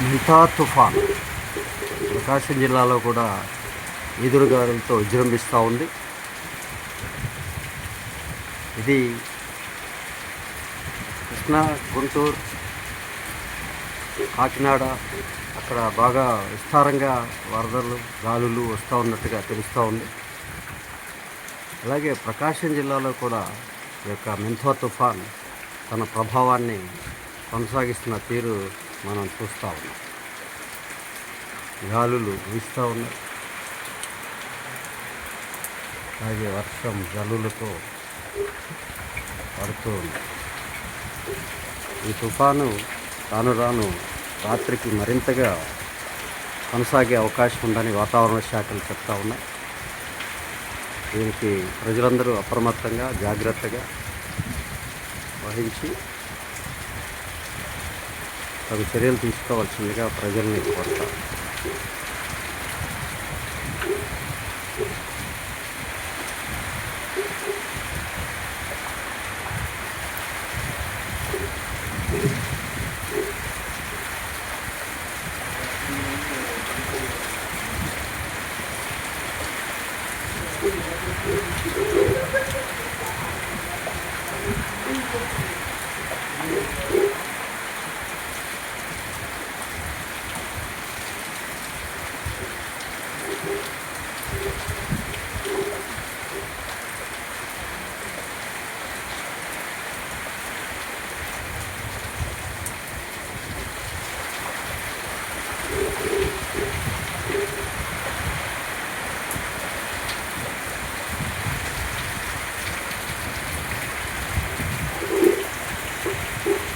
మింతా తుఫాన్ ప్రకాశం జిల్లాలో కూడా ఈదురుగాలులతో విజృంభిస్తూ ఉంది. ఇది కృష్ణా, గుంటూరు, కాకినాడ అక్కడ బాగా విస్తారంగా వరదలు గాలులు వస్తూ ఉన్నట్టుగా తెలుస్తూ ఉంది. అలాగే ప్రకాశం జిల్లాలో కూడా ఈ యొక్క మింతా తుఫాన్ తన ప్రభావాన్ని కొనసాగిస్తున్న తీరు మనం చూస్తూ ఉన్నాం. గాలులు వీస్తూ ఉన్నాయి, అలాగే వర్షం జల్లులతో పడుతూ ఉంది. ఈ తుఫాను రాను రాను రాత్రికి మరింతగా కొనసాగే అవకాశం ఉందని వాతావరణ శాఖలు చెప్తా ఉన్నాయి. దీనికి ప్రజలందరూ అప్రమత్తంగా జాగ్రత్తగా వహించి తగు చర్యలు తీసుకోవాల్సిందిగా ప్రజల్ని కోరుతారు.